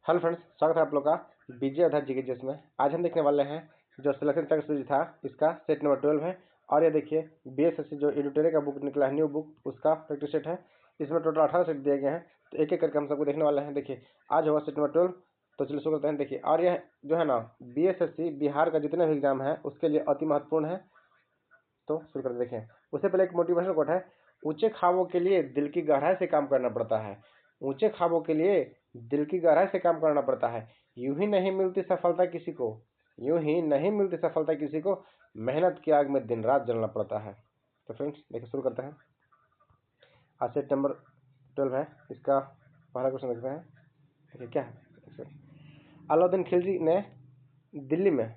Hello friends, स्वागत है आप लोग का बीजे आधार जी के जीएस में। आज हम देखने वाले हैं जो सिलेक्शन चक सीरीज था, इसका सेट नंबर 12 है। और ये देखिए बीएसएससी जो एडिटोरियल का बुक निकला है, न्यू बुक, उसका प्रैक्टिस सेट है। इसमें टोटल 18 सेट दिए गए हैं, तो एक एक करके हम सबको देखने वाले हैं। देखिए आज होगा सेट नंबर 12, तो चलिए शुरू करते हैं। देखिए, और यह जो है ना, बीएसएससी बिहार का जितना भी एग्जाम है उसके लिए अति महत्वपूर्ण है। तो शुरू करते देखें। उससे पहले एक मोटिवेशनल कोट है, ऊंचे ख्वाबों के लिए दिल की गहराई से काम करना पड़ता है। ऊंचे ख्वाबों के लिए दिल की गहराई से काम करना पड़ता है। यूं ही नहीं मिलती सफलता किसी को, यूं ही नहीं मिलती सफलता किसी को, मेहनत की आग में दिन रात जलना पड़ता है। तो फ्रेंड्स देखिए शुरू करते हैं। आज सेट नंबर 12 है, इसका पहला क्वेश्चन देखते हैं। देखिए क्या है। अलाउद्दीन खिलजी ने दिल्ली में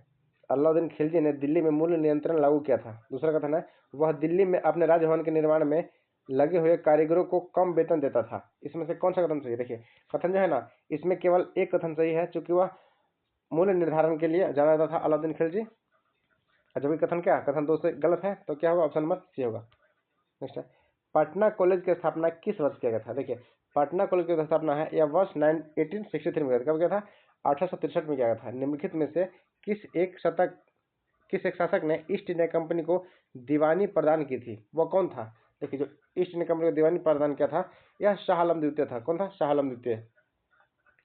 अलाउद्दीन खिलजी ने दिल्ली में मूल्य नियंत्रण लागू किया था। दूसरा कथन है, वह दिल्ली में अपने राजभवन के निर्माण में लगे हुए कारीगरों को कम वेतन देता था। इसमें से कौन सा कथन सही है? देखिए कथन जो है ना, इसमें केवल एक कथन सही है, चूंकि वह मूल्य निर्धारण के लिए जाना जाता था अलाउद्दीन खिलजी। जब कथन क्या, कथन 2 से गलत है, तो क्या होगा? ऑप्शन नंबर सी होगा। नेक्स्ट है, पटना कॉलेज की स्थापना किस वर्ष किया गया था? देखिए पटना कॉलेज की स्थापना है यह वर्ष 1863 में कब किया था? 1863 में किया गया था। निम्नलिखित में से किस एक शासक ने ईस्ट इंडिया कंपनी को दीवानी प्रदान की थी? वह कौन था? देखिए जो ईस्ट इंडिया कंपनी को दीवानी प्रदान किया था, यह शाह आलम द्वितीय था। कौन था? शाह आलम द्वितीय।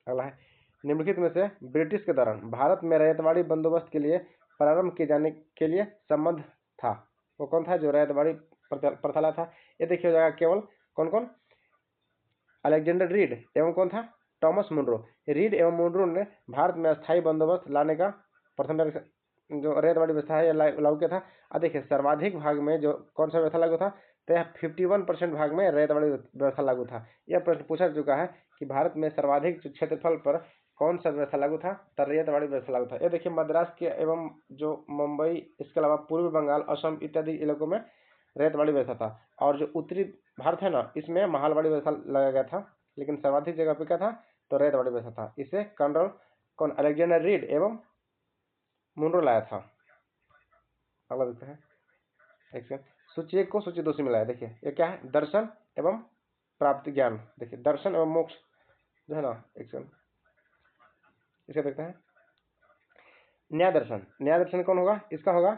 अगला है, निम्नलिखित में से ब्रिटिश के दौरान भारत में रैयतवाड़ी बंदोबस्त के लिए प्रारंभ किए जाने के लिए संबंध था। वो कौन था जो रैयतवाड़ी प्रथा लाया था? ये देखिए हो जाएगा केवल कौन कौन? अलेक्जेंडर रीड एवं कौन था? Thomas Munro. रीड एवं मुनरो ने भारत में अस्थायी बंदोबस्त लाने का प्रथम जो रैयतवाड़ी व्यवस्था है लागू किया था। अब देखिए सर्वाधिक भाग में जो कौन सा व्यवस्था लागू था, तो यह 51% भाग में रैयतवाड़ी व्यवस्था लागू था। यह प्रश्न पूछा चुका है कि भारत में सर्वाधिक क्षेत्रफल पर कौन सा व्यवस्था लागू था? तो रैयतवाड़ी व्यवस्था लागू था। ये देखिए मद्रास के एवं जो मुंबई, इसके अलावा पूर्वी बंगाल, असम इत्यादि इलाकों में रैयतवाड़ी व्यवस्था था। और जो उत्तरी भारत है ना, इसमें महलवाड़ी व्यवस्था लगाया गया था, लेकिन सर्वाधिक जगह पे क्या था? तो रैयतवाड़ी व्यवस्था था। इसे कर्नल कौन? अलेक्जेंडर रीड एवं मुनरो लाया था। अगला देखते हैं। एक सूची 1 को सूची 2 से मिलाया। देखिए ये क्या है? दर्शन एवं प्राप्ति ज्ञान। देखिए दर्शन एवं मोक्ष जो है ना, एक सेकंड इसे देखते हैं। न्याय दर्शन, न्याय दर्शन कौन होगा? इसका होगा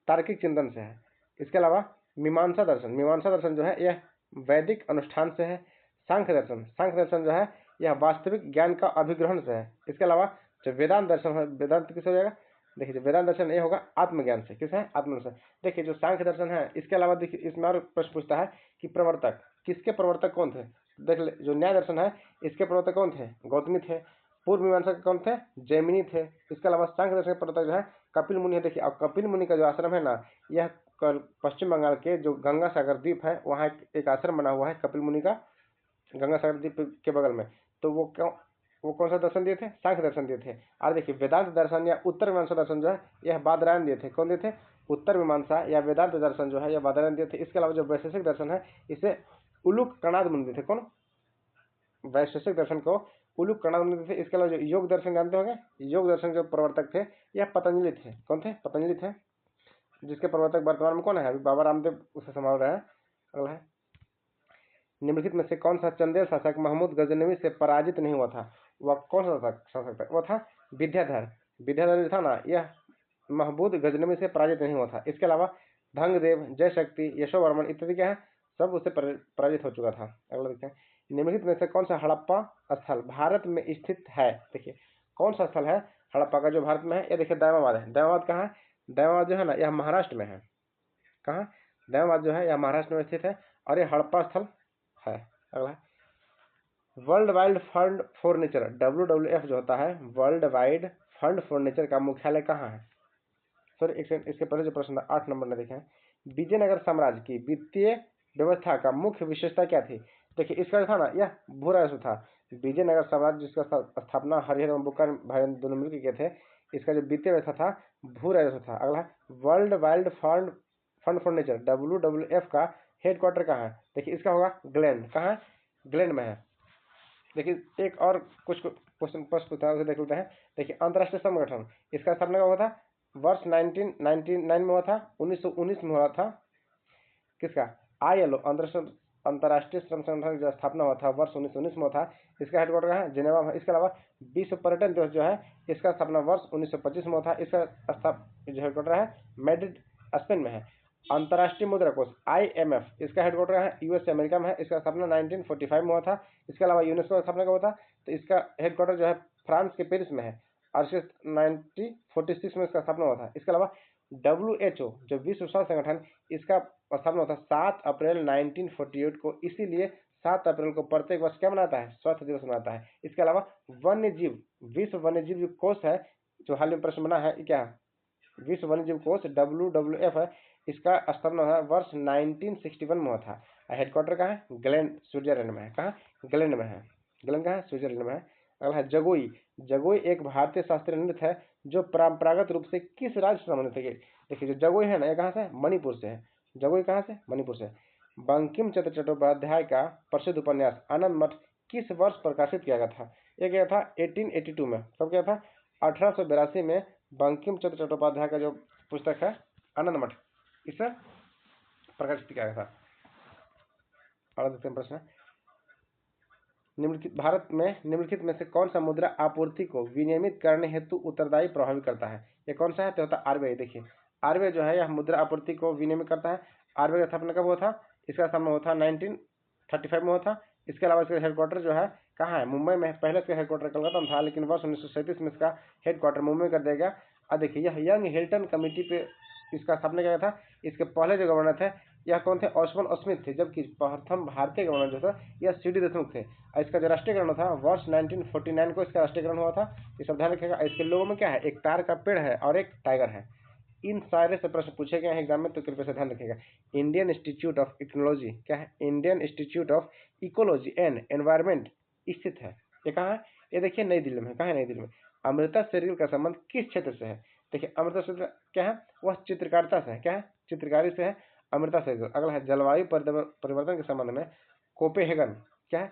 तार्किक चिंतन से है। इसके अलावा मीमांसा दर्शन, मीमांसा दर्शन जो है यह वैदिक अनुष्ठान से है। सांख्य दर्शन, सांख्य दर्शन जो है यह वास्तविक ज्ञान का अभिग्रहण से है। इसके अलावा जो वेदांत दर्शन है, वेदांत किस हो जाएगा? देखिए जो वेदांत दर्शन ये होगा आत्मज्ञान से। किस है? आत्मज्ञान से। देखिए जो सांख्य दर्शन है, इसके अलावा देखिए इसमें और प्रश्न पूछता है कि प्रवर्तक, किसके प्रवर्तक कौन थे? देख ले, जो न्याय दर्शन है इसके प्रवर्तक कौन थे? गौतमी थे। पूर्व मीमांसा के कौन थे? जैमिनी थे। इसके अलावा सांख्य दर्शन के प्रवर्तक जो है कपिल मुनि है। देखिए अब कपिल मुनि का जो आश्रम है ना, यह पश्चिम बंगाल के जो गंगा सागर द्वीप है, वहाँ एक आश्रम बना हुआ है कपिल मुनि का, गंगा सागर द्वीप के बगल में। तो वो कौन सा दर्शन दिए थे? सांख्य दर्शन दिए थे। और देखिए वेदांत दर्शन या उत्तर मीमांसा दर्शन जो है यह बादरायण दिए थे। कौन दिए थे? उत्तर मीमांसा या वेदांत दर्शन जो है यह बादरायण दिए थे। इसके अलावा जो वैशेषिक दर्शन है इसे उलूक कणाद मुनि दिए थे। कौन? वैशेषिक दर्शन को उलूक कणाद मुनि दिए थे। इसके अलावा जो योग दर्शन जानते होंगे, योग दर्शन जो प्रवर्तक थे यह पतंजलि थे। कौन थे? पतंजलि थे, जिसके प्रवर्तक वर्तमान में कौन है? अभी बाबा रामदेव उसे संभाल रहे हैं। अगला है, निम्नलिखित में से कौन सा चंदेल शासक महमूद गजनवी से पराजित नहीं हुआ था? वह कौन सा शासक था? वह था विद्याधर। विद्याधर जो था ना, यह महमूद गजनवी से पराजित नहीं हुआ था। इसके अलावा धंगदेव, जयशक्ति, यशोवर्मन इत्यादि क्या है, सब उससे पराजित हो चुका था। अगला देखते हैं, निम्नलिखित में से कौन सा हड़प्पा स्थल भारत में स्थित है? देखिए कौन सा स्थल है हड़प्पा का जो भारत में है? ये देखिए दयामाबाद है। दयामाबाद कहाँ है? दयामाबाद जो है ना, यह महाराष्ट्र में है। कहाँ? दयामाबाद जो है यह महाराष्ट्र में स्थित है, और यह हड़प्पा स्थल है। अगला, world wide fund for nature WWF जो होता है, world wide fund for nature का मुख्यालय कहाँ है? सॉरी एक सेकंड, इसके पहले जो प्रश्न 8 नंबर में देखें, विजयनगर साम्राज्य की वित्तीय व्यवस्था का मुख्य विशेषता क्या थी? देखिए इसका जो था ना, यह भू राजस्व था। विजयनगर साम्राज्य जिसका स्थापना हरिहर एवं बुक्का भाई दोनों मिलकर किए थे, इसका जो वित्तीय व्यवस्था था भू राजस्व था। अगला, world wild fund for nature WWF का हेडक्वार्टर कहाँ है? देखिए इसका होगा ग्लैंड। कहाँ है? ग्लैंड में है। देखिए एक और कुछ क्वेश्चन प्रश्न पूछा है, उसे देख लेते हैं। देखिए अंतर्राष्ट्रीय संगठन, इसका स्थापना कब हुआ था? वर्ष 1999 में हुआ था। 1919 में हुआ था। किसका? ILO, अंतर्राष्ट्रीय श्रम संगठन की जो स्थापना हुआ था वर्ष 1919 में था। इसका हेडक्वार्टर कहाँ है? जिनेवा में। इसके अलावा विश्व पर्यटन दिवस जो है इसका स्थापना वर्ष 1925 में था। इसका जो हेडक्वार्टर है मैड्रिड स्पेन में है। अंतर्राष्ट्रीय मुद्रा कोष IMF इसका हेडक्वार्टर है US अमेरिका में है। इसका स्थापना 1945 में हुआ था। इसके अलावा यूनेस्को का स्थापना कब हुआ था? तो इसका हेडक्वार्टर जो है फ्रांस के पेरिस में है और 1946 में इसका स्थापना हुआ था। इसके अलावा WHO जो विश्व स्वास्थ्य संगठन इसका स्थापना हुआ था 7 अप्रैल 1948 को। इसीलिए 7 अप्रैल को प्रत्येक वर्ष क्या मनाता है? स्वास्थ्य दिवस मनाता है। इसके अलावा वन्य जीव विश्व वन्य जीव कोष है जो हाल में प्रश्न बना है, क्या है? विश्व वन्य जीव कोष WWF है। इसका स्थापना हुआ वर्ष 1961 में हुआ था। हेडक्वार्टर कहाँ है? ग्लेन स्विट्जरलैंड में है। कहाँ? ग्लेन में है। ग्लेन कहाँ है? स्विट्जरलैंड में है। अगला है जगोई। जगोई एक भारतीय शास्त्रीय नृत्य है जो परंपरागत रूप से किस राज्य से संबंधित है? देखिए जो जगोई है ना, ये कहाँ से? मणिपुर से है। जगोई कहाँ से? मणिपुर से। बंकिम चंद्र चट्टोपाध्याय का प्रसिद्ध उपन्यास आनंद मठ किस वर्ष प्रकाशित किया गया था? ये गया था 1882 में। कब गया था? 1882 में बंकिम चंद्र चट्टोपाध्याय का जो पुस्तक है आनंद मठ इसे प्रकाशित किया गया था। अगला देखते हैं प्रश्न। निम्नलिखित भारत में निम्नलिखित में से कौन सा मुद्रा आपूर्ति को विनियमित करने हेतु उत्तरदायी प्रभावित करता है? ये कौन सा है? तो होता है RBI। देखिए RBI जो है यह मुद्रा आपूर्ति को विनियमित करता है। RBI का स्थापना कब हुआ था? इसका स्थापना हुआ था 1935 में हुआ था। इसके अलावा इसका हेडक्वार्टर जो है कहाँ है? मुंबई में। पहले इसका हेडक्वार्टर कलकत्ता में था, लेकिन वर्ष 1937 में इसका हेडक्वार्टर मुंबई कर दिया गया। अब देखिए यह यंग हिल्टन कमेटी पे इसका स्थापना किया गया था। इसके पहले जो गवर्नर थे यह कौन थे? ऑस्बर्न स्मिथ थे, जबकि प्रथम भारतीय गवर्नर जो था यह CD देशमुख थे। इसका जो राष्ट्रीयकरण था वर्ष 1949 को इसका राष्ट्रीयकरण हुआ था। ये सब ध्यान रखिएगा। इसके लोगों में क्या है? एक तार का पेड़ है और एक टाइगर है। इन सारे से प्रश्न पूछे गए हैं एग्जाम में, तो कृपया से ध्यान रखिएगा। इंडियन इंस्टीट्यूट ऑफ इकोलॉजी क्या है? Indian institute of ecology and environment स्थित है। ये कहाँ है? ये देखिए नई दिल्ली में। कहाँ है? नई दिल्ली में। अमृता शेरगिल का संबंध किस क्षेत्र से है? देखिए अमृता शेरगिल क्या है? वह चित्रकारिता से है। क्या है? चित्रकारी से है अमृता शेरगिल। अगला है जलवायु परिवर्तन के संबंध में कोपेनहेगन क्या है?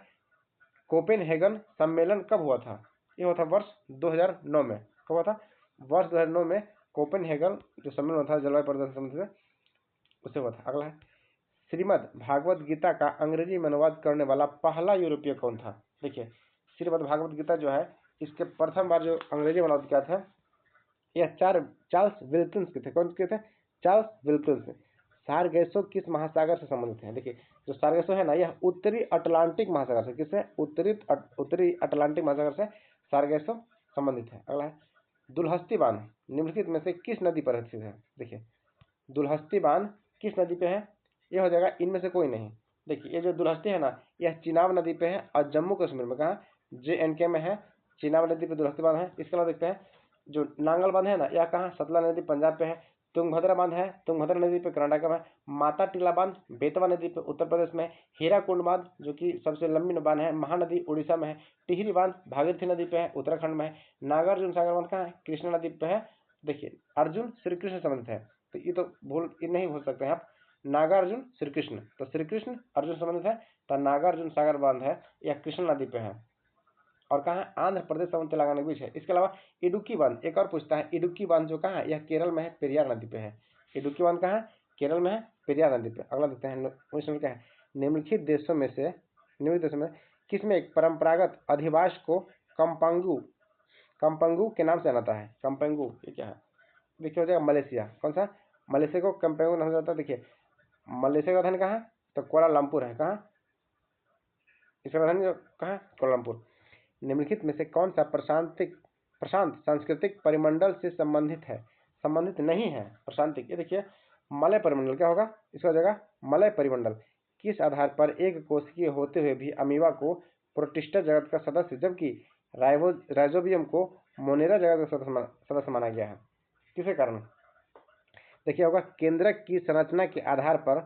कोपेनहेगन सम्मेलन कब हुआ था? ये हुआ था वर्ष 2009 में। कब हुआ था? वर्ष 2009 में कोपेनहेगन जो सम्मेलन हुआ था जलवायु परिवर्तन संबंध से, उससे हुआ था। अगला है श्रीमद् भागवत गीता का अंग्रेजी में अनुवाद करने वाला पहला यूरोपीय कौन था? देखिए श्रीमद् भागवत गीता जो है इसके प्रथम बार जो अंग्रेजी में अनुवाद किया था यह चार्ल्स विल्किंस के थे। कौन के थे? Charles Wilkins. सारगैसो किस महासागर से संबंधित है? देखिए जो सारगैसो है ना यह उत्तरी अटलांटिक महासागर से, किससे? उत्तरी अटलांटिक महासागर से सारगैसो संबंधित है। अगला है दुलहस्ती बांध निम्नलिखित में से किस नदी पर स्थित है? देखिए दुलहस्ती बांध किस नदी पे है? यह हो जाएगा इनमें से कोई नहीं। देखिए ये जो दुलहस्ती है ना यह चिनाब नदी पे है और जम्मू कश्मीर में कहाँ? JNK में है। चिनाब नदी पे दुलहस्ती बांध है। इसके अलावा देखते हैं जो नांगल बांध है ना यह कहाँ? सतला नदी पंजाब पे है। तुंगभद्रा बांध है, तुंगभद्रा नदी पे कर्नाटक में है। माता टीला बांध बेतवा नदी पे उत्तर प्रदेश में है। हीराकुंड बांध जो कि सबसे लंबी बांध है महानदी उड़ीसा में है। टिहरी बांध भागीरथी नदी पे है उत्तराखंड में है। नागार्जुन सागर बांध कहाँ है? कृष्णा नदी पे है। देखिए अर्जुन श्री कृष्ण से संबंधित है, तो ये नहीं भूल सकते हैं आप। नागार्जुन श्री कृष्ण, तो श्री कृष्ण अर्जुन से संबंधित है, तो नागार्जुन सागर बांध है यह कृष्ण नदी पे है और कहाँ है? आंध्र प्रदेश और तेलंगाना के बीच है। इसके अलावा इडुक्की बांध एक और पूछता है। इडुक्की बांध जो कहाँ है? यह केरल में है, पेरियार नदी पे है। इडुक्की बांध कहाँ है? केरल में है, पेरियार नदी पे। अगला देखते हैं क्वेश्चन क्या है। निम्नलिखित देशों में किसमें एक परंपरागत अधिवास को कंपंगू के नाम से जाना है? कंपंगू ये क्या है? देखिए हो जाएगा मलेशिया। कौन सा? मलेशिया को कंपंगू नाम से जाता है। देखिए मलेशिया का राजधानी कहाँ है? तो कोलालमपुर है। कहाँ? इसका राजधानी कहाँ है? कोलालमपुर। निम्नलिखित में से कौन सा प्रशांत सांस्कृतिक परिमंडल से संबंधित नहीं है? प्रशांतिक, ये देखिए मलय परिमंडल क्या होगा? इसका जगह मलय परिमंडल। किस आधार पर एक कोशिकीय होते हुए भी अमीबा को प्रोटिस्टा जगत का सदस्य जबकि राइजोबियम को मोनेरा जगत का सदस्य माना गया है? किसके कारण? देखिए होगा केंद्रक की संरचना के आधार पर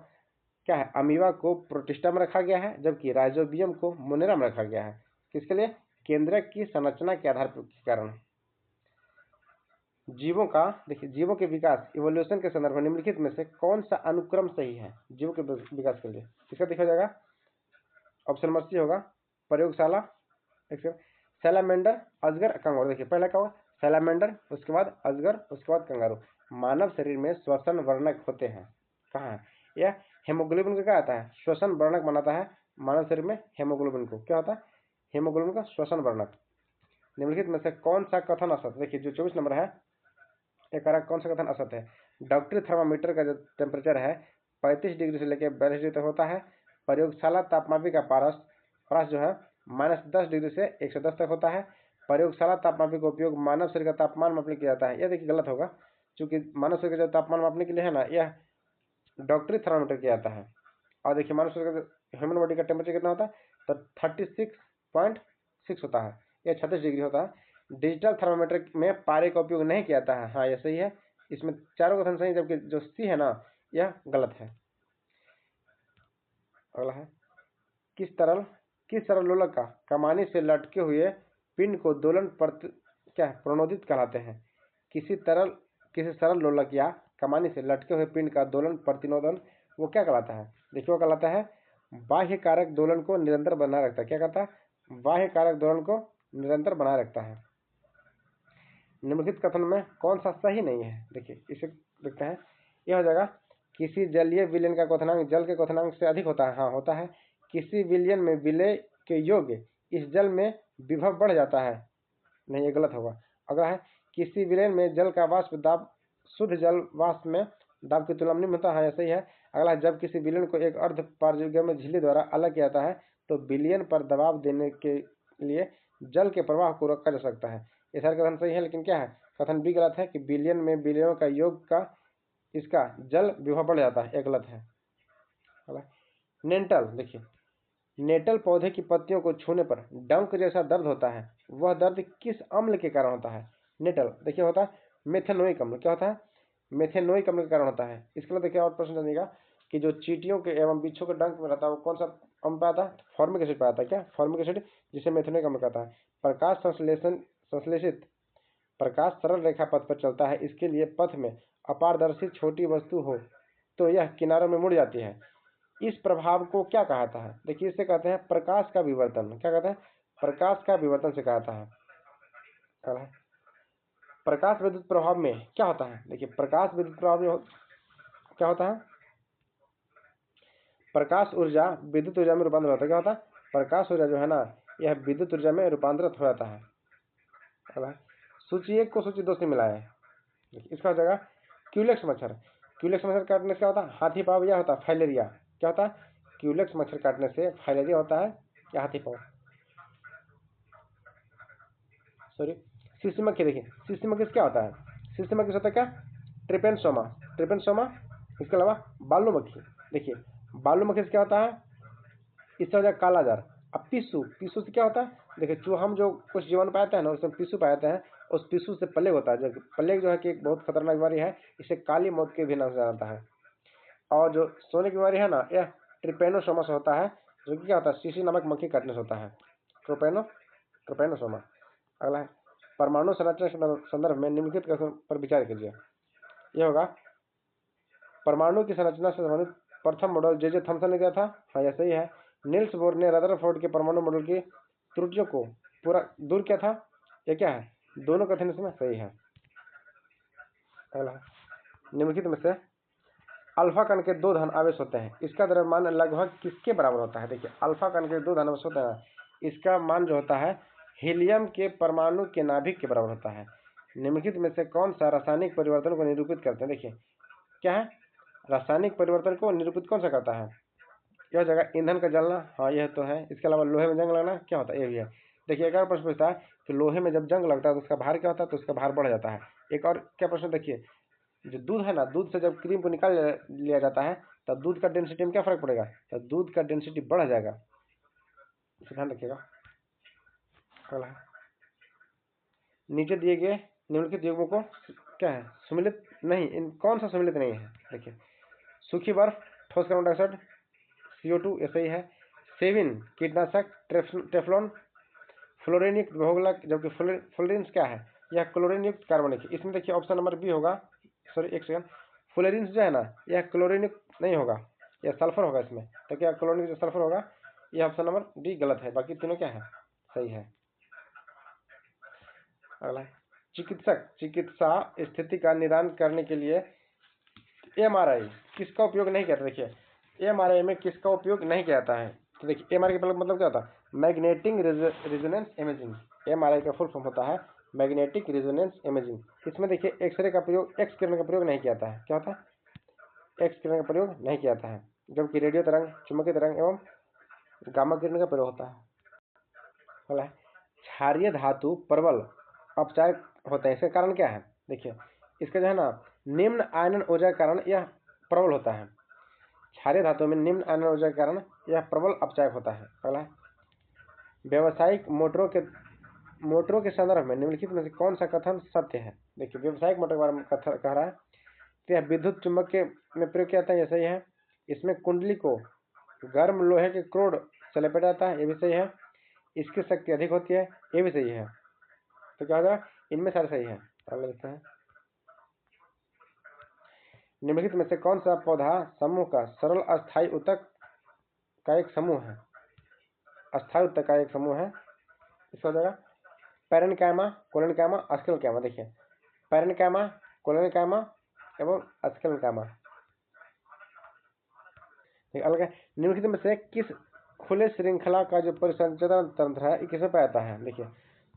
क्या है? अमीबा को प्रोटिस्टा में रखा गया है जबकि राइजोबियम को मोनेरा में रखा गया है। किसके लिए? केंद्रक की संरचना के आधार पर के कारण। जीवों का देखिए जीवों के विकास इवोल्यूशन के संदर्भ में निम्नलिखित में से कौन सा अनुक्रम सही है जीवों के विकास के लिए? इसका देखा जाएगा ऑप्शन नंबर सी होगा प्रयोगशाला। सैलामेंडर, अजगर, कंगारू। देखिए पहला क्या होगा? सैलामेंडर, उसके बाद अजगर, उसके बाद कंगारू। मानव शरीर में श्वसन वर्णक होते हैं। कहाँ है? यह हेमोग्लोबिन का क्या आता है, श्वसन वर्णक बनाता है मानव शरीर में। हेमोग्लोबिन को क्या होता है, हेमोग्लोबिन का श्वसन वर्णक। निम्नलिखित में से कौन सा कथन असत्य, देखिए जो 24 नंबर है एक कौन सा कथन असत्य है। डॉक्टरी थर्मामीटर का जो टेम्परेचर है 35 डिग्री से लेकर 42 डिग्री तक होता है। प्रयोगशाला तापमापी का पारस जो है -10 डिग्री से 110 तक होता है। प्रयोगशाला तापमापी का उपयोग मानव शरीर का तापमान मापने के लिए जाता है। यह देखिए गलत होगा, क्योंकि मानव शरीर का जो तापमान मापने के लिए है ना, यह डॉक्टरी थर्मामीटर किया जाता है। और देखिए मानव शरीर का ह्यूमन बॉडी का टेम्परेचर कितना होता है, तो 36.6 होता है, यह 36 डिग्री होता है। डिजिटल थर्मामीटर में पारे का उपयोग नहीं किया जाता है, हाँ यह सही है। इसमें चारों कथन सही, जबकि जो सी है ना यह गलत है। अगला है, किस तरल लोलक का कमानी से लटके हुए पिंड को दोलन प्रणोदित कहलाते हैं। किसी सरल लोलक या कमानी से लटके हुए पिंड का दोलन प्रतिनोदन वो क्या कहलाता है, देखिए वो कहलाता है बाह्य कारक दोलन को निरंतर बनाए रखता है। क्या कहता है, बाह्य कारक दोलन को निरंतर बनाए रखता है। निम्नलिखित कथन में कौन सा सही नहीं है, देखिए इसे देखते हैं। यह हो जाएगा किसी जलीय विलयन का क्वथनांक जल के क्वथनांक से अधिक होता है, हाँ होता है। किसी विलयन में विलय के योग्य इस जल में विभव बढ़ जाता है, नहीं ये गलत होगा। अगला है, किसी विलयन में जल का वाष्प दाब शुद्ध जल वाष्प में दाब की तुलना में निम्न होता है, ऐसा ही है। अगला है, जब किसी विलयन को एक अर्ध पारगम्य झिल्ली द्वारा अलग किया जाता है तो विलयन पर दबाव देने के लिए जल के प्रवाह को रोका जा सकता है। ये सारे कथन सही है, लेकिन क्या है, कथन बी गलत है कि विलयन में विलयनों का योग का इसका जल विभव बढ़ जाता है, यह गलत है। नेंटल, देखिए नेटल पौधे की पत्तियों को छूने पर डंक जैसा दर्द होता है, वह दर्द किस अम्ल के कारण होता है। नेटल देखिए होता है मेथेनोइक अम्ल, क्या होता है, मेथेनोइक अम्ल के कारण होता है। इसके लिए देखिए और प्रश्न जानिएगा कि जो चींटियों के एवं बिच्छू के डंक में रहता है वो कौन सा अम्ल पाता है, फॉर्मिक एसिड पाता है। क्या, फॉर्मिक एसिड, जिसे मेथेनोइक अम्ल कहता है। प्रकाश संश्लेषित प्रकाश सरल रेखा पथ पर चलता है, इसके लिए पथ में अपारदर्शी छोटी वस्तु हो तो यह किनारों में मुड़ जाती है। इस प्रभाव को क्या कहता है, देखिए इसे कहते हैं प्रकाश का विवर्तन। क्या कहते हैं, प्रकाश का विवर्तन से कहता है। प्रकाश विद्युत प्रभाव में क्या होता है, देखिए प्रकाश विद्युत प्रभाव में क्या होता है, प्रकाश ऊर्जा विद्युत ऊर्जा में रूपांतरित होता है। क्या होता है, प्रकाश ऊर्जा जो है ना यह विद्युत ऊर्जा में रूपांतरित हो जाता है। सूची 1 को सूची 2 से मिलाया है। इसका हो जाएगा क्यूलेक्स मच्छर। क्यूलेक्स मच्छर काटने से क्या होता है, हाथी पाँव या होता है फाइलेरिया। क्या होता है, क्यूलेक्स मच्छर काटने से फाइलेरिया होता है या हाथी पाँव, सॉरी शीशी मक्खी। देखिए शीशी मक्खी से क्या होता है, शीशी मक्खी से होता है क्या, ट्रिपेनसोमा। इसके अलावा बालू मक्खी, देखिए बालू मक्खी से क्या होता है, इससे हो जाएगा काला जार। अब पिस्सू से क्या होता है, देखिए चूहा हम जो कुछ जीवन पाते हैं ना उसमें पिस्सू पाते हैं, उस पिस्सू से प्लेग होता है। जो प्लेग जो है कि एक बहुत खतरनाक बीमारी है, इसे काली मौत के भी नाम से जाता है। और जो सोने की बीमारी है ना यह ट्रिपेनोसोमा से होता है, जो कि क्या होता है, शीशी नामक मक्खी काटने से होता है, ट्रिपेनोसोमा। अगला है, परमाणु संरचना के संदर्भ में निम्नलिखित पर विचार कीजिए। यह होगा परमाणु की संरचना से संबंधित प्रथम मॉडल जे थॉमसन ने दिया था, हाँ यह सही है। नील्स बोर ने रदरफोर्ड के परमाणु मॉडल की त्रुटियों को पूरा दूर किया था, यह क्या है, दोनों कथन इसमें सही है। अगला निम्नलिखित में से अल्फा कण के 2 धन आवेश होते हैं, इसका द्रव्यमान लगभग किसके बराबर होता है। देखिए अल्फा कण के 2 धन आवेश होते हैं, इसका मान जो होता है हीलियम के परमाणु के नाभिक के बराबर होता है। निम्नलिखित में से कौन सा रासायनिक परिवर्तन को निरूपित करते हैं, देखिए क्या है, रासायनिक परिवर्तन को निरूपित कौन सा करता है, यह जगह ईंधन का जलना, हाँ यह तो है। इसके अलावा लोहे में जंग लगना क्या होता है, ये भी है। देखिए एक और प्रश्न पूछता है कि लोहे में जब जंग लगता है तो उसका भार क्या होता है, तो उसका भार बढ़ जाता है। एक और क्या प्रश्न देखिए, जो दूध है ना, दूध से जब क्रीम को निकाल लिया जाता है तब दूध का डेंसिटी में क्या फर्क पड़ेगा, तो दूध का डेंसिटी बढ़ जाएगा, इसे ध्यान रखिएगा। अगला है, नीचे दिए गए निम्नलिखित युग्मों को क्या है सुमिलित नहीं, इन कौन सा सुमिलित नहीं है, देखिए सूखी बर्फ, ठोस कार्बन डाइऑक्साइड, CO2, ऐसा ही है। सेविन कीटनाशक, टेफ्लॉन फ्लोरीन युक्त बहुगलक, जबकि फ्लोरीन क्या है, यह क्लोरीन युक्त कार्बनिक। इसमें देखिए ऑप्शन नंबर बी होगा, सॉरी एक सेकंड, फ्लोरीन जो है ना यह क्लोरीन युक्त नहीं होगा, यह सल्फर होगा इसमें। तो क्या क्लोरीन जो सल्फर होगा, यह ऑप्शन नंबर डी गलत है, बाकी तीनों क्या है सही है। अगला चिकित्सा स्थिति का निदान करने के लिए MRI किसका उपयोग नहीं करते, देखिए एमआरआई में किसका उपयोग नहीं किया जाता है? तो देखिए एमआरआई का मतलब क्या होता है? Magnetic resonance imaging. एमआरआई का फुल फॉर्म होता है मैग्नेटिक रेजोनेंस इमेजिंग। इसमें देखिए एक्सरे का प्रयोग, एक्स किरण का प्रयोग नहीं किया जाता है। क्या होता है? एक्स किरण का प्रयोग नहीं किया जाता है, जबकि रेडियो तरंग, चुंबकीय तरंग एवं गामा किरण का प्रयोग होता है। बोला है क्षारीय धातु प्रबल अपचायक होता है। इसका कारण क्या है? देखिए इसका जो है ना, निम्न आयनन ऊर्जा के कारण यह प्रबल होता है। क्षारीय धातु में निम्न आयनन ऊर्जा के कारण यह प्रबल अपचायक होता है। अगला है व्यावसायिक मोटरों के संदर्भ में निम्नलिखित में से कौन सा कथन सत्य है? देखिए व्यावसायिक मोटर के बारे में कह रहा है तो यह विद्युत चुंबक के में प्रयोग किया जाता है, ये सही है। इसमें कुंडली को गर्म लोहे के क्रोड से लपेटा जाता है, ये भी सही है। इसकी शक्ति अधिक होती है, ये भी सही है। तो क्या होगा? इनमें सारे सही है। अगला देखते हैं निम्नलिखित में से कौन सा पौधा समूह का सरल अस्थायी ऊतक का एक समूह है? अस्थायी ऊतक का एक समूह है। इसका हो जाएगा पैरेन्काइमा, कोलेनकाइमा, अस्क्लेनकाइमा। देखिए पैरेन्काइमा, कोलेनकाइमा एवं अस्क्लेनकाइमा। अलग है निम्नलिखित में से किस खुले श्रृंखला का जो परिसंचरण तंत्र है, ये किसमें पाया जाता है? देखिए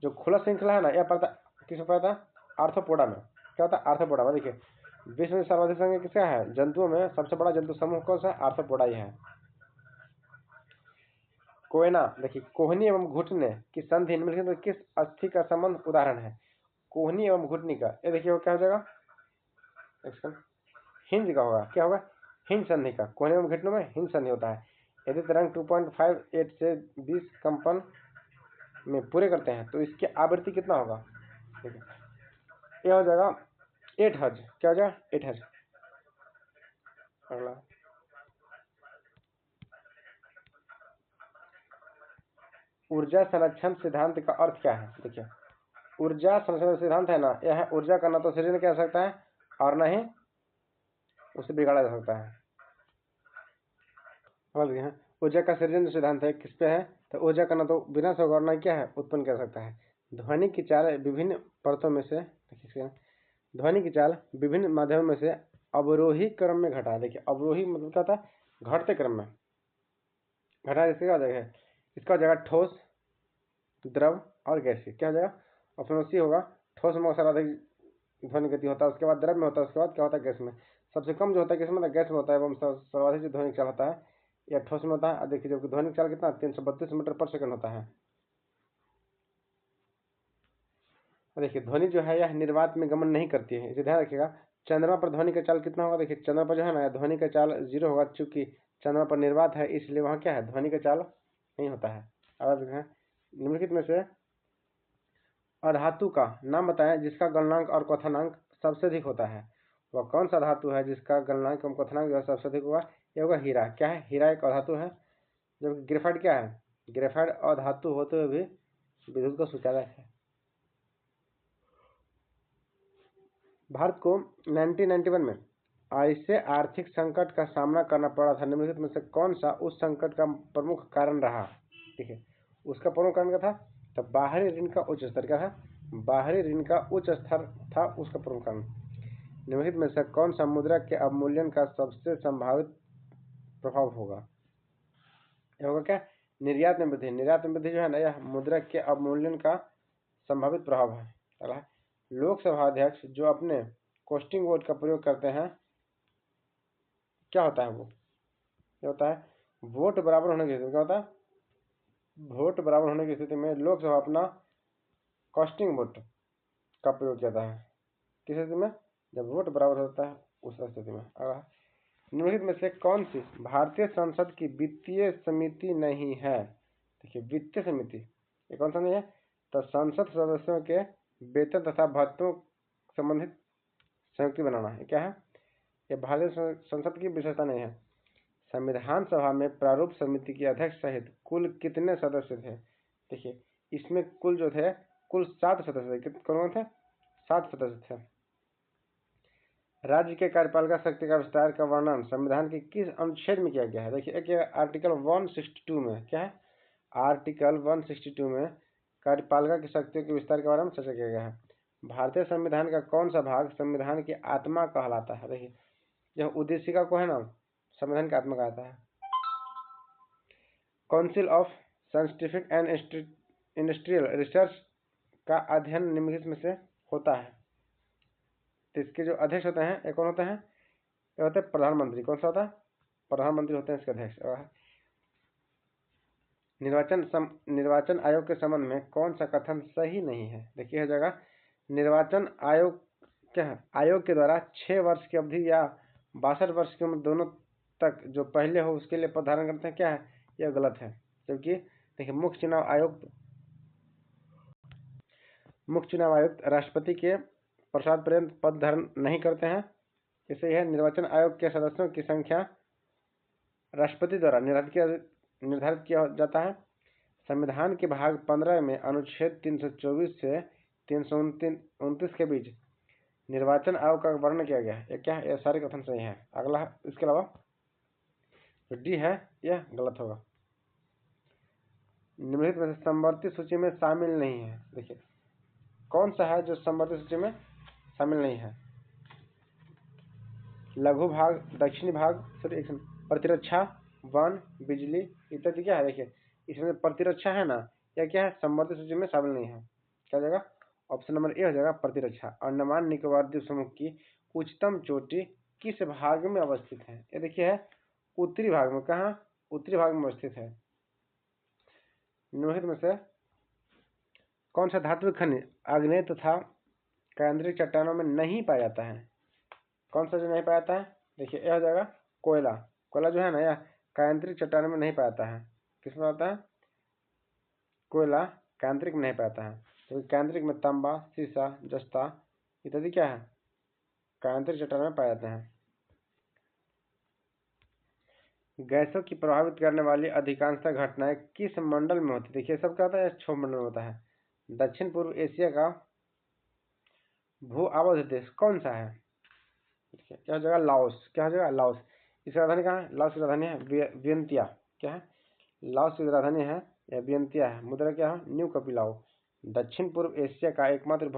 जो खुला श्रृंखला है ना, यह पड़ता किसमें पाया जाता है? आर्थ्रोपोडा में। क्या होता है? आर्थ्रोपोडा में। देखिए विश्व में सर्वाधिक संख्या किसका है? जंतुओं में सबसे बड़ा जंतु समूह कौन सा? आर्थ्रोपोडा ही है। कोयना, देखिए कोहनी एवं घुटने की संधि निम्नलिखित में किस अस्थि का संबंध उदाहरण है? कोहनी एवं घुटनी का, ये देखिए वो क्या हो जाएगा? हिंज का होगा। क्या होगा? हिंज संधि का। कोहनी एवं घुटनों में हिंज संधि होता है। यदि तरंग 2.58 से 20 कंपन में पूरे करते हैं तो इसकी आवृत्ति कितना होगा? देखिए यह हो जाएगा 8 हर्ट्ज। क्या हो जाएगा? 8 हर्ट्ज। अगला ऊर्जा संरक्षण सिद्धांत का अर्थ क्या है? देखिए ऊर्जा संरक्षण सिद्धांत है ना, यह है ऊर्जा का न तो सृजन किया जा सकता है और न ही उसे बिगाड़ा जा सकता है। ऊर्जा का सृजन जो सिद्धांत है किस पे है? तो ऊर्जा का न तो विनाश होगा और न क्या है उत्पन्न कर सकता है। ध्वनि की चाल विभिन्न परतों में से, ध्वनि की चाल विभिन्न माध्यमों में से अवरोही क्रम में घटा। देखिए अवरोही मतलब क्या होता है? घटते क्रम में घटा। जैसे क्या हो जाएगा? इसका हो जाएगा ठोस, द्रव और गैसीय। क्या हो जाएगा? ऑप्शन सी होगा। ठोस में सर्वाधिक ध्वनि गति होता है, उसके बाद द्रव में होता है, उसके बाद क्या होता है? गैस में। सबसे कम जो होता है किसमें? गैस में होता है एवं सर्वाधिक जो ध्वनिक चाल होता है या ठोस में होता है। देखिए जबकि ध्वनिक चाल कितना? 332 मीटर पर सेकंड होता है। देखिए ध्वनि जो है यह निर्वात में गमन नहीं करती है, इसे ध्यान रखिएगा। चंद्रमा पर ध्वनि का चाल कितना होगा? देखिए चंद्रमा पर जो है ना, ध्वनि का चाल 0 होगा, चूंकि चंद्रमा पर निर्वात है इसलिए वहाँ क्या है? ध्वनि का चाल नहीं होता है। अब निम्नलिखित में से अधातु का नाम बताएं जिसका गलनांक और क्वथनांक सबसे अधिक होता है। वह कौन सा धातु है जिसका गलनांक एवं क्वथनांक जो है सबसे अधिक होगा? ये होगा हीरा। क्या है? हीरा एक अधातु है। जबकि ग्रेफाइट क्या है? ग्रेफाइट अधातु होते हुए भी विद्युत को सुचालक है। भारत को 1991 में ऐसे आर्थिक संकट का सामना करना पड़ा था, निम्नलिखित में से कौन सा उस संकट का प्रमुख कारण रहा? देखिए उसका प्रमुख कारण क्या था? तो बाहरी ऋण का उच्च स्तर। क्या था? बाहरी ऋण का उच्च स्तर था उसका प्रमुख कारण। निम्नलिखित में से कौन सा मुद्रा के अवमूल्यन का सबसे संभावित प्रभाव होगा? यह होगा क्या? निर्यात में वृद्धि। निर्यात में वृद्धि जो है ना, यह मुद्रा के अवमूल्यन का संभावित प्रभाव है। अगला लोकसभा अध्यक्ष जो अपने कोस्टिंग वोट का प्रयोग करते हैं, क्या होता है? वो क्या होता है? वोट बराबर होने की स्थिति। क्या होता है? वोट बराबर होने की स्थिति में लोकसभा अपना कॉस्टिंग वोट का प्रयोग करता है। किस स्थिति में? जब वोट बराबर होता है उस स्थिति में। अगला निम्नलिखित में से कौन सी भारतीय संसद की वित्तीय समिति नहीं है? देखिए वित्तीय समिति ये कौन सा नहीं है? तो संसद सदस्यों के वेतन तथा भत्तों संबंधित संयुक्ति बनाना है। क्या है? ये भारतीय संसद की विशेषता नहीं है। संविधान सभा में प्रारूप समिति के अध्यक्ष सहित कुल कितने सदस्य थे? देखिए इसमें कुल जो थे कुल 7 सदस्य थे। कौन थे? 7 सदस्य थे। राज्य के कार्यपालिका शक्ति का विस्तार का वर्णन संविधान के किस अनुच्छेद में किया गया है? देखिए एक आर्टिकल 162 में। क्या है? आर्टिकल 162 में कार्यपालिका की शक्तियों के विस्तार के बारे में चर्चा किया गया है। भारतीय संविधान का कौन सा भाग संविधान की आत्मा कहलाता है? देखिए यह उद्देशिका को है ना संविधान की आत्मा कहता है। Council of scientific and industrial research का अध्ययन निम्नलिखित में से होता है। तो इसके जो अध्यक्ष होते हैं ये कौन होते हैं? ये होते हैं प्रधानमंत्री। कौन सा होता है? प्रधानमंत्री होते हैं इसके अध्यक्ष। निर्वाचन आयोग के संबंध में कौन सा कथन सही नहीं है? देखिए हर जगह निर्वाचन आयोग क्या है? आयोग के द्वारा 6 वर्ष की अवधि या 62 वर्ष की उम्र दोनों तक जो पहले हो उसके लिए पद धारण करते हैं, क्या है? यह गलत है। क्योंकि देखिए मुख्य चुनाव आयुक्त राष्ट्रपति के प्रसाद पर्यंत पद धारण नहीं करते हैं। इसे यह निर्वाचन आयोग के सदस्यों की संख्या राष्ट्रपति द्वारा निर्धारित किया जाता है। संविधान के भाग 15 में अनुच्छेद 324 से 329 के बीच निर्वाचन आयोग का वर्णन किया गया है। ये क्या है? ये सारे कथन सही है। अगला इसके अलावा जो डी है यह गलत होगा। निम्नलिखित में से समवर्ती सूची में शामिल नहीं है। देखिए कौन सा है जो समवर्ती सूची में शामिल नहीं है? लघु भाग, दक्षिणी भाग, प्रतिरक्षा, वन, बिजली इत्यादि क्या है? देखिए इसमें प्रतिरक्षा है ना, या क्या है? समवर्ती सूची में शामिल नहीं है। क्या जाएगा? ऑप्शन नंबर ए हो जाएगा प्रतिरक्षा। अंडमान निकोबार द्वीप समूह की उच्चतम चोटी किस भाग में अवस्थित है? ये देखिए है उत्तरी भाग में। कहाँ? उत्तरी भाग में अवस्थित है। निम्नलिखित में से कौन सा धात्विक खनिज आग्नेय तथा केंद्रीय चट्टानों में नहीं पाया जाता है? कौन सा जो नहीं पाया जाता है? देखिए यह हो जाएगा कोयला। कोयला जो है ना यह केंद्रीय चट्टानों में नहीं पाया जाता है। किसमें आता है? कोयला केंद्रिक में नहीं पाता है। तो केंद्रिक में तांबा, सीसा, जस्ता इत्यादि क्या है? केंद्रीय चट्टानों में पाए जाते हैं। गैसों की प्रभावित करने वाली अधिकांशतः घटनाएं किस मंडल में होती है? देखिए सब क्या होता है? 6 मंडल में होता है। दक्षिण पूर्व एशिया का भू आबद्ध देश कौन सा है? क्या हो जाएगा? लाओस। क्या हो जाएगा? लाओस। इसकी राजधानी कहाँ है? लाओस की राजधानी है वियंतिया। क्या है? लाओस की राजधानी है या वियंतिया है। मुद्रा क्या है? न्यू कपिलाओ। दक्षिण पूर्व एशिया का एकमात्र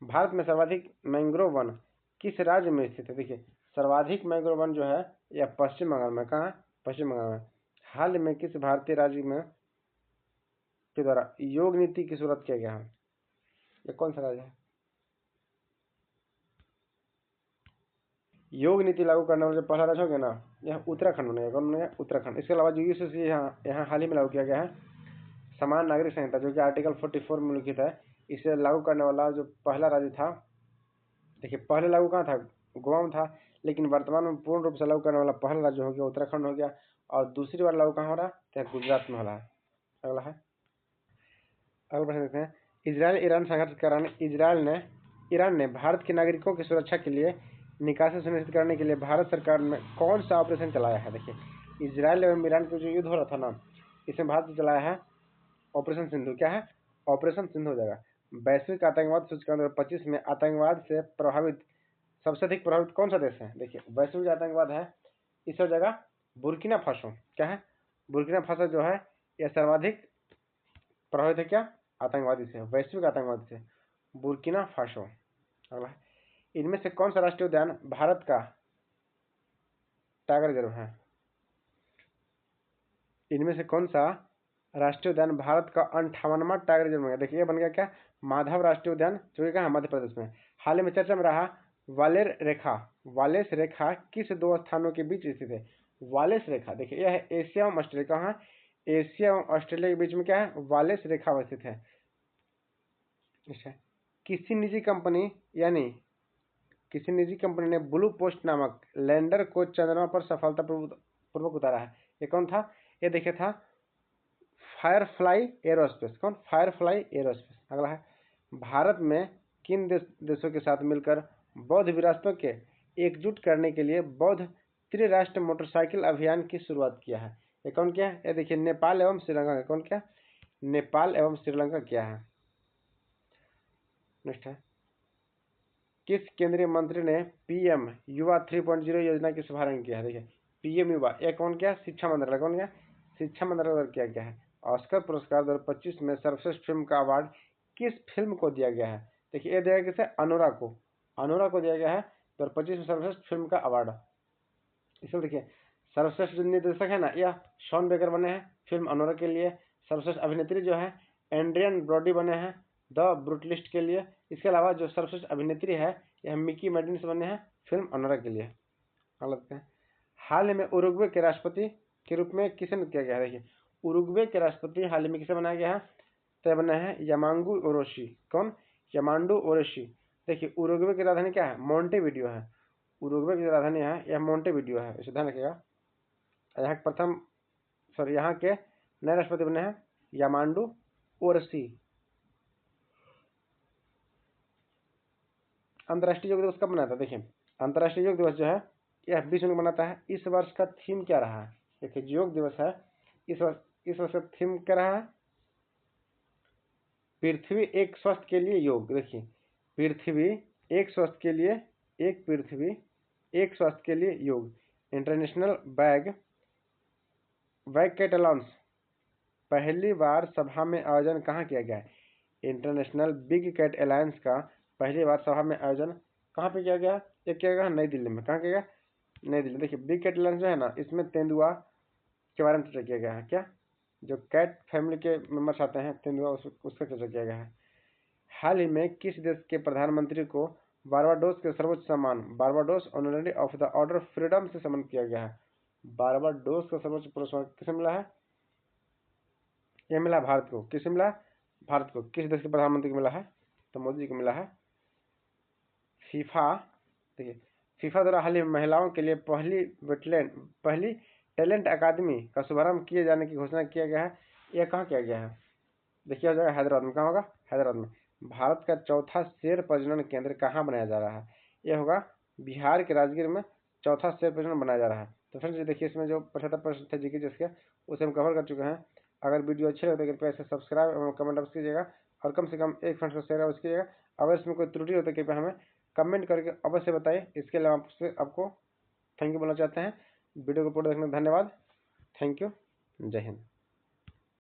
भारत में सर्वाधिक मैंग्रोव वन किस राज्य में स्थित है? देखिए सर्वाधिक मैंग्रोव वन जो है यह पश्चिम बंगाल में। कहाँ? पश्चिम बंगाल में। हाल में किस भारतीय राज्य में के द्वारा योग नीति की शुरुआत किया गया है? ये कौन सा राज्य है? योग नीति लागू करने वाला जो पहला राज्य हो गया ना, यह उत्तराखंड बनेगा। कौन बनेगा? उत्तराखंड। इसके अलावा जो यूसीसी यहाँ हाल ही में लागू किया गया है समान नागरिक संहिता, जो कि आर्टिकल 44 में लिखित है, इसे लागू करने वाला जो पहला राज्य था, देखिए पहले लागू कहाँ था? गोवा में था, लेकिन वर्तमान में पूर्ण रूप से लागू करने वाला पहला राज्य हो गया उत्तराखंड हो गया। और दूसरी बार लागू कहाँ हो रहा है? क्या गुजरात में हो रहा है। अगला प्रश्न देखते हैं। इजरायल ईरान संघर्ष के कारण ईरान ने भारत के नागरिकों की सुरक्षा के लिए निकासी सुनिश्चित करने के लिए भारत सरकार में कौन सा ऑपरेशन चलाया है? देखिए इजरायल एवं ईरान का जो युद्ध हो रहा था ना, इसमें भारत ने चलाया है ऑपरेशन सिंधु। क्या है? ऑपरेशन सिंधु हो जाएगा। वैश्विक आतंकवाद सूचकांक 2025 में आतंकवाद से सबसे अधिक प्रभावित कौन सा देश है? देखिए वैश्विक आतंकवाद है, इस हो जाएगा बुर्किना फासो। क्या है? बुर्किना फासो जो है यह सर्वाधिक प्रभावित है क्या? आतंकवादी से, वैश्विक आतंकवाद से, बुर्किना फासो। अगला इनमें से कौन सा राष्ट्रीय उद्यान भारत का टाइगर रिजर्व है? इनमें से कौन सा राष्ट्रीय उद्यान भारत का 58वां टाइगर रिजर्व है? देखिए बन गया क्या? माधव राष्ट्रीय उद्यान, जो कि कहाँ? मध्य प्रदेश में। हाल ही में चर्चा में रहा वालेस रेखा किस 2 स्थानों के बीच स्थित है? वालेस रेखा देखिए यह है एशिया एवं ऑस्ट्रेलिया। कहाँ? एशिया एवं ऑस्ट्रेलिया के बीच में क्या है? वालेस रेखा अवस्थित है। किसी निजी कंपनी ने ब्लू पोस्ट नामक लैंडर को चंद्रमा पर सफलतापूर्वक उतारा है। ये कौन था? ये देखिए था फायरफ्लाई एरोस्पेस। कौन? Firefly aerospace. अगला है भारत में किन देशों के साथ मिलकर बौद्ध विरासतों के एकजुट करने के लिए बौद्ध त्रिराष्ट्र मोटरसाइकिल अभियान की शुरुआत किया है? ये कौन क्या है? ये देखिए नेपाल एवं श्रीलंका का। कौन क्या? नेपाल एवं श्रीलंका क्या है। नेक्स्ट है किस केंद्रीय मंत्री ने पीएम युवा 3.0 योजना की शुभारंभ किया है? देखिए पीएम युवा एक कौन क्या? शिक्षा मंत्रालय। कौन क्या? शिक्षा मंत्रालय द्वारा किया गया है। ऑस्कर पुरस्कार 2025 में सर्वश्रेष्ठ फिल्म का अवार्ड किस फिल्म को दिया गया है? देखिए ये दिया किसे? अनोरा को दिया गया है 2025 में सर्वश्रेष्ठ फिल्म का अवार्ड। इसमें देखिए सर्वश्रेष्ठ जो निर्देशक है ना, यह शॉन बेकर बने हैं फिल्म अनोरा के लिए। सर्वश्रेष्ठ अभिनेत्री जो है एंड्रियन ब्रॉडी बने हैं द ब्रूटलिस्ट के लिए। इसके अलावा जो सर्वश्रेष्ठ अभिनेत्री है यह मिकी मेडिन्स बने हैं फिल्म अनोरा के लिए। लगते हैं हाल ही में उरुग्वे के राष्ट्रपति के रूप में किसे किया गया है? देखिए उरुग्वे के राष्ट्रपति हाल ही में किसे बनाया गया है? तो बना है यमांगू ओरोशी। कौन? यमांडू ओरोशी। देखिए उरुग्वे की राजधानी क्या है? मोंटेविडियो है। उरुग्वे की राजधानी है यह मोंटेविडियो है, इसे ध्यान रखिएगा। यहाँ के प्रथम यहाँ के नए राष्ट्रपति बने हैं यमांडू ओरोशी। अंतर्राष्ट्रीय योग दिवस कब मनाता है? देखिए अंतर्राष्ट्रीय योग दिवस जो है यह 20 जून को मनाता है। इस वर्ष का थीम क्या रहा है? देखिए जो योग दिवस है इस वर्ष का थीम क्या रहा है? पृथ्वी एक स्वस्थ के लिए योग। देखिए पृथ्वी एक स्वस्थ के लिए पृथ्वी एक स्वास्थ्य के लिए योग। इंटरनेशनल कैटलॉन्स पहली बार सभा में आयोजन कहाँ किया गया है? इंटरनेशनल बिग कैट अलायंस का पहली बार सभा में आयोजन कहाँ पे किया गया? ये किया गया नई दिल्ली में। कहाँ किया गया? नई दिल्ली। देखिए बिग कैट अलायंस जो है ना, इसमें तेंदुआ के बारे में चर्चा किया गया है। क्या? जो कैट फैमिली के मेंबर्स आते हैं तेंदुआ, उसका चर्चा किया गया है। हाल ही में किस देश के प्रधानमंत्री को बारबाडोस के सर्वोच्च सम्मान Barbados honorary of the order of freedom से सम्मानित किया गया है? बारबाडोस का सर्वोच्च पुरस्कार किसे मिला है? यह मिला भारत को। किसे मिला? भारत को। किस देश के प्रधानमंत्री को मिला है? तो मोदी जी को मिला है। फीफा देखिए फीफा द्वारा हाल ही में महिलाओं के लिए पहली टैलेंट अकादमी का शुभारंभ किए जाने की घोषणा किया गया है। यह कहाँ किया गया है? देखिए हो जाएगा हैदराबाद में। कहाँ होगा? हैदराबाद में। भारत का चौथा शेर प्रजनन केंद्र कहाँ बनाया जा रहा है? यह होगा बिहार के राजगीर में चौथा शेर प्रजनन बनाया जा रहा है। तो फ्रेंड्स देखिए इसमें जो 75 प्रश्न थे जीके जिसके उसे हम कवर कर चुके हैं। अगर वीडियो अच्छी लगे तो कृपया इसे सब्सक्राइब और कमेंट अवश्य कीजिएगा और कम से कम एक फ्रेंड्स को शेयर अवश्य कीजिएगा। अगर इसमें कोई त्रुटि हो तो कृपया हमें कमेंट करके अवश्य बताइए। इसके लिए आपको थैंक यू बोलना चाहते हैं। वीडियो को पूरा देखने धन्यवाद। Thank you. जय हिंद।